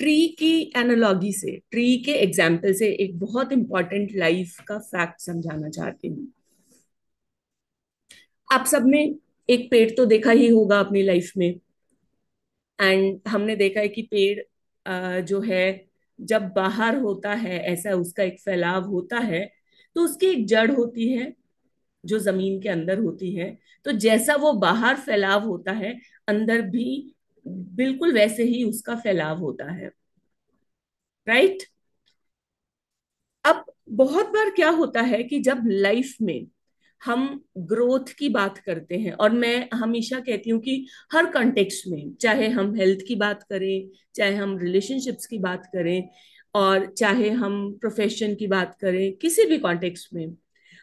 Tree की analogy से, tree के एग्जाम्पल से एक बहुत इंपॉर्टेंट लाइफ का फैक्ट समझाना चाहती हूँ। आप सबने एक पेड़ तो देखा ही होगा अपनी लाइफ में। एंड हमने देखा है कि पेड़ जो है, जब बाहर होता है, ऐसा उसका एक फैलाव होता है, तो उसकी एक जड़ होती है जो जमीन के अंदर होती है। तो जैसा वो बाहर फैलाव होता है, अंदर भी बिल्कुल वैसे ही उसका फैलाव होता है। राइट। अब बहुत बार क्या होता है कि जब लाइफ में हम ग्रोथ की बात करते हैं, और मैं हमेशा कहती हूँ कि हर कॉन्टेक्स्ट में, चाहे हम हेल्थ की बात करें, चाहे हम रिलेशनशिप्स की बात करें, और चाहे हम प्रोफेशन की बात करें, किसी भी कॉन्टेक्स्ट में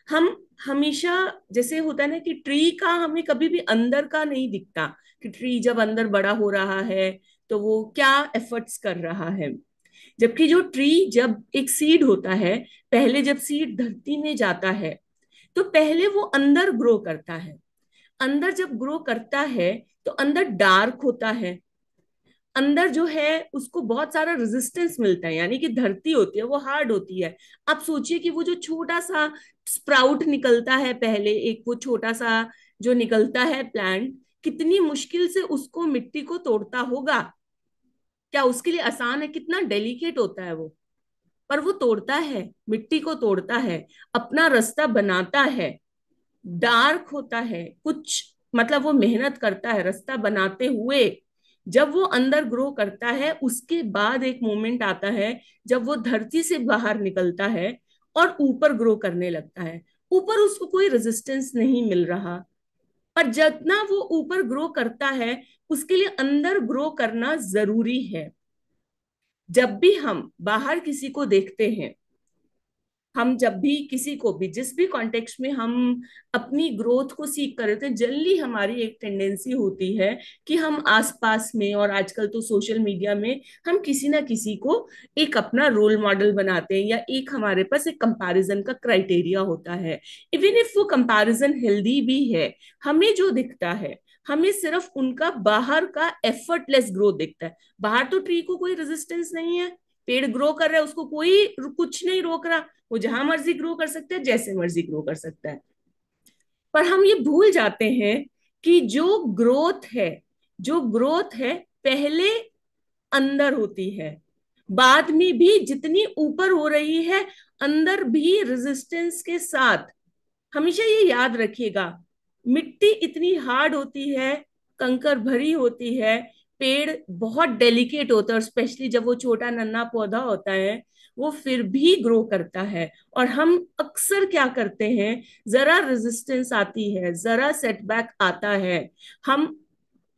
हम हमेशा, जैसे होता है ना कि ट्री का हमें कभी भी अंदर का नहीं दिखता, कि ट्री जब अंदर बड़ा हो रहा है तो वो क्या एफर्ट्स कर रहा है। जबकि जो ट्री, जब एक सीड होता है, पहले जब सीड धरती में जाता है तो पहले वो अंदर ग्रो करता है। अंदर जब ग्रो करता है तो अंदर डार्क होता है, अंदर जो है उसको बहुत सारा रेजिस्टेंस मिलता है, यानी कि धरती होती है वो हार्ड होती है। आप सोचिए कि वो जो छोटा सा स्प्राउट निकलता है, पहले एक वो छोटा सा जो निकलता है प्लांट, कितनी मुश्किल से उसको मिट्टी को तोड़ता होगा। क्या उसके लिए आसान है? कितना डेलिकेट होता है वो। पर वो तोड़ता है, मिट्टी को तोड़ता है, अपना रास्ता बनाता है। डार्क होता है कुछ, मतलब वो मेहनत करता है रास्ता बनाते हुए। जब वो अंदर ग्रो करता है, उसके बाद एक मोमेंट आता है जब वो धरती से बाहर निकलता है और ऊपर ग्रो करने लगता है। ऊपर उसको कोई रेजिस्टेंस नहीं मिल रहा, पर जितना वो ऊपर ग्रो करता है, उसके लिए अंदर ग्रो करना जरूरी है। जब भी हम बाहर किसी को देखते हैं, हम जब भी किसी को भी, जिस भी कॉन्टेक्स्ट में हम अपनी ग्रोथ को सीख कर रहे थे, जनरली हमारी एक टेंडेंसी होती है कि हम आसपास में, और आजकल तो सोशल मीडिया में, हम किसी ना किसी को एक अपना रोल मॉडल बनाते हैं, या एक हमारे पास एक कंपैरिजन का क्राइटेरिया होता है। इवन इफ वो कंपैरिजन हेल्दी भी है, हमें जो दिखता है, हमें सिर्फ उनका बाहर का एफर्टलेस ग्रोथ दिखता है। बाहर तो ट्री को कोई रेजिस्टेंस नहीं है, पेड़ ग्रो कर रहा है, उसको कोई कुछ नहीं रोक रहा, वो जहां मर्जी ग्रो कर सकता है, जैसे मर्जी ग्रो कर सकता है। पर हम ये भूल जाते हैं कि जो ग्रोथ है पहले अंदर होती है, बाद में भी जितनी ऊपर हो रही है, अंदर भी रेजिस्टेंस के साथ। हमेशा ये याद रखिएगा, मिट्टी इतनी हार्ड होती है, कंकर भरी होती है, पेड़ बहुत डेलिकेट होता है, और स्पेशली जब वो छोटा नन्हा पौधा होता है, वो फिर भी ग्रो करता है। और हम अक्सर क्या करते हैं, जरा रेजिस्टेंस आती है, जरा सेटबैक आता है, हम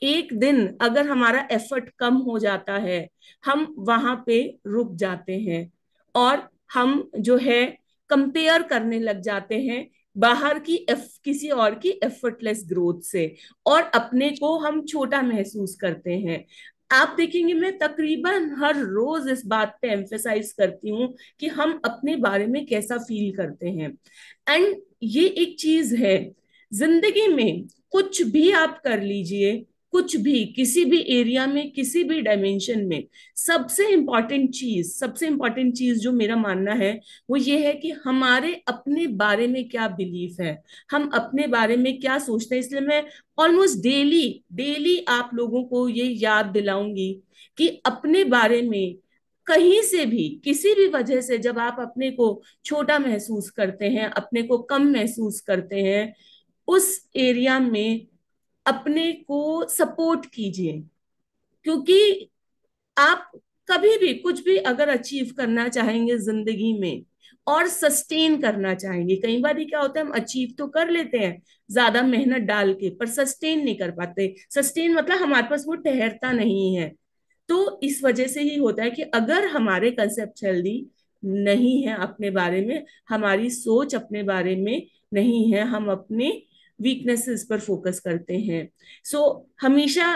एक दिन अगर हमारा एफर्ट कम हो जाता है, हम वहां पे रुक जाते हैं, और हम जो है कंपेयर करने लग जाते हैं बाहर की किसी और की एफर्टलेस ग्रोथ से, और अपने को हम छोटा महसूस करते हैं। आप देखेंगे, मैं तकरीबन हर रोज इस बात पे एम्फेसाइज करती हूँ कि हम अपने बारे में कैसा फील करते हैं। एंड ये एक चीज है, जिंदगी में कुछ भी आप कर लीजिए, कुछ भी, किसी भी एरिया में, किसी भी डायमेंशन में, सबसे इंपॉर्टेंट चीज जो मेरा मानना है, वो ये है कि हमारे अपने बारे में क्या बिलीफ है, हम अपने बारे में क्या सोचते हैं। इसलिए मैं ऑलमोस्ट डेली डेली आप लोगों को ये याद दिलाऊंगी कि अपने बारे में, कहीं से भी, किसी भी वजह से जब आप अपने को छोटा महसूस करते हैं, अपने को कम महसूस करते हैं, उस एरिया में अपने को सपोर्ट कीजिए। क्योंकि आप कभी भी कुछ भी अगर अचीव करना चाहेंगे जिंदगी में, और सस्टेन करना चाहेंगे, कई बार ये क्या होता है, हम अचीव तो कर लेते हैं ज्यादा मेहनत डाल के, पर सस्टेन नहीं कर पाते। सस्टेन मतलब हमारे पास वो ठहरता नहीं है। तो इस वजह से ही होता है कि अगर हमारे कंसेप्ट हेल्दी नहीं है अपने बारे में, हमारी सोच अपने बारे में नहीं है, हम अपने वीकनेसेस पर फोकस करते हैं। सो हमेशा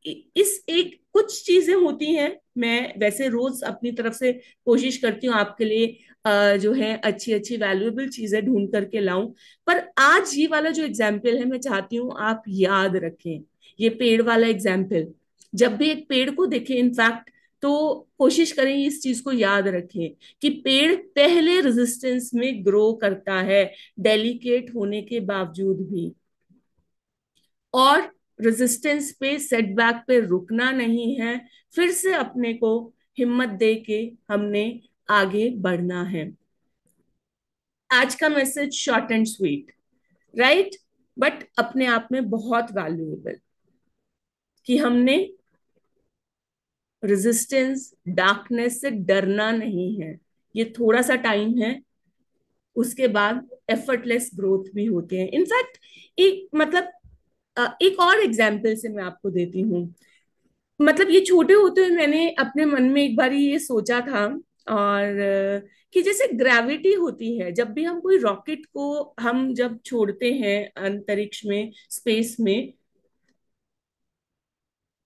इस एक कुछ चीजें होती हैं, मैं वैसे रोज अपनी तरफ से कोशिश करती हूँ आपके लिए जो है अच्छी अच्छी वैल्यूएबल चीजें ढूंढ करके लाऊं। पर आज ये वाला जो एग्जाम्पल है, मैं चाहती हूँ आप याद रखें, ये पेड़ वाला एग्जाम्पल। जब भी एक पेड़ को देखें, इनफैक्ट तो कोशिश करें इस चीज को याद रखें कि पेड़ पहले रेजिस्टेंस में ग्रो करता है, डेलिकेट होने के बावजूद भी। और रेजिस्टेंस पे, सेटबैक पे रुकना नहीं है, फिर से अपने को हिम्मत दे के हमने आगे बढ़ना है। आज का message short and sweet, right, but अपने आप में बहुत वैल्यूएबल, कि हमने रेजिस्टेंस, डार्कनेस से डरना नहीं है। ये थोड़ा सा टाइम है, उसके बाद एफर्टलेस ग्रोथ भी होते हैं। इनफैक्ट एक मतलब एक और एग्जाम्पल से मैं आपको देती हूँ। मतलब ये छोटे होते हुए मैंने अपने मन में एक बार ये सोचा था, और कि जैसे ग्रेविटी होती है, जब भी हम कोई रॉकेट को हम जब छोड़ते हैं अंतरिक्ष में, स्पेस में,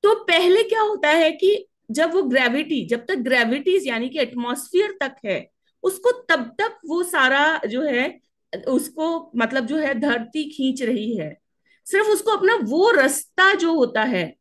तो पहले क्या होता है कि जब वो ग्रेविटी, जब तक ग्रेविटी यानी कि एटमॉस्फेयर तक है, उसको तब तक वो सारा जो है, उसको मतलब जो है धरती खींच रही है। सिर्फ उसको अपना वो रास्ता जो होता है,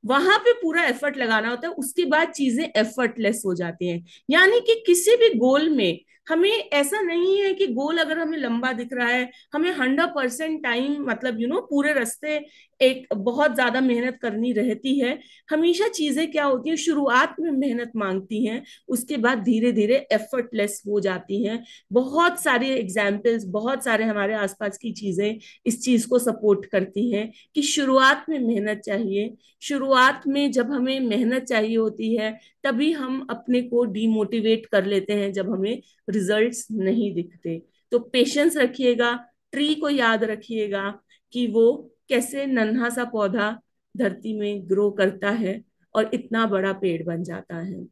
वहां पे पूरा एफर्ट लगाना होता है, उसके बाद चीजें एफर्टलेस हो जाती हैं। यानी कि किसी भी गोल में हमें ऐसा नहीं है कि गोल अगर हमें लंबा दिख रहा है, हमें 100% टाइम मतलब पूरे रास्ते एक बहुत ज्यादा मेहनत करनी रहती है। हमेशा चीजें क्या होती हैं, शुरुआत में मेहनत मांगती हैं, उसके बाद धीरे धीरे एफर्टलेस हो जाती हैं। बहुत सारे एग्जाम्पल्स, बहुत सारे हमारे आसपास की चीजें इस चीज को सपोर्ट करती हैं कि शुरुआत में मेहनत चाहिए। शुरुआत में जब हमें मेहनत चाहिए होती है, तभी हम अपने को डीमोटिवेट कर लेते हैं जब हमें रिजल्ट्स नहीं दिखते। तो पेशेंस रखिएगा, ट्री को याद रखिएगा कि वो कैसे नन्हा सा पौधा धरती में ग्रो करता है और इतना बड़ा पेड़ बन जाता है।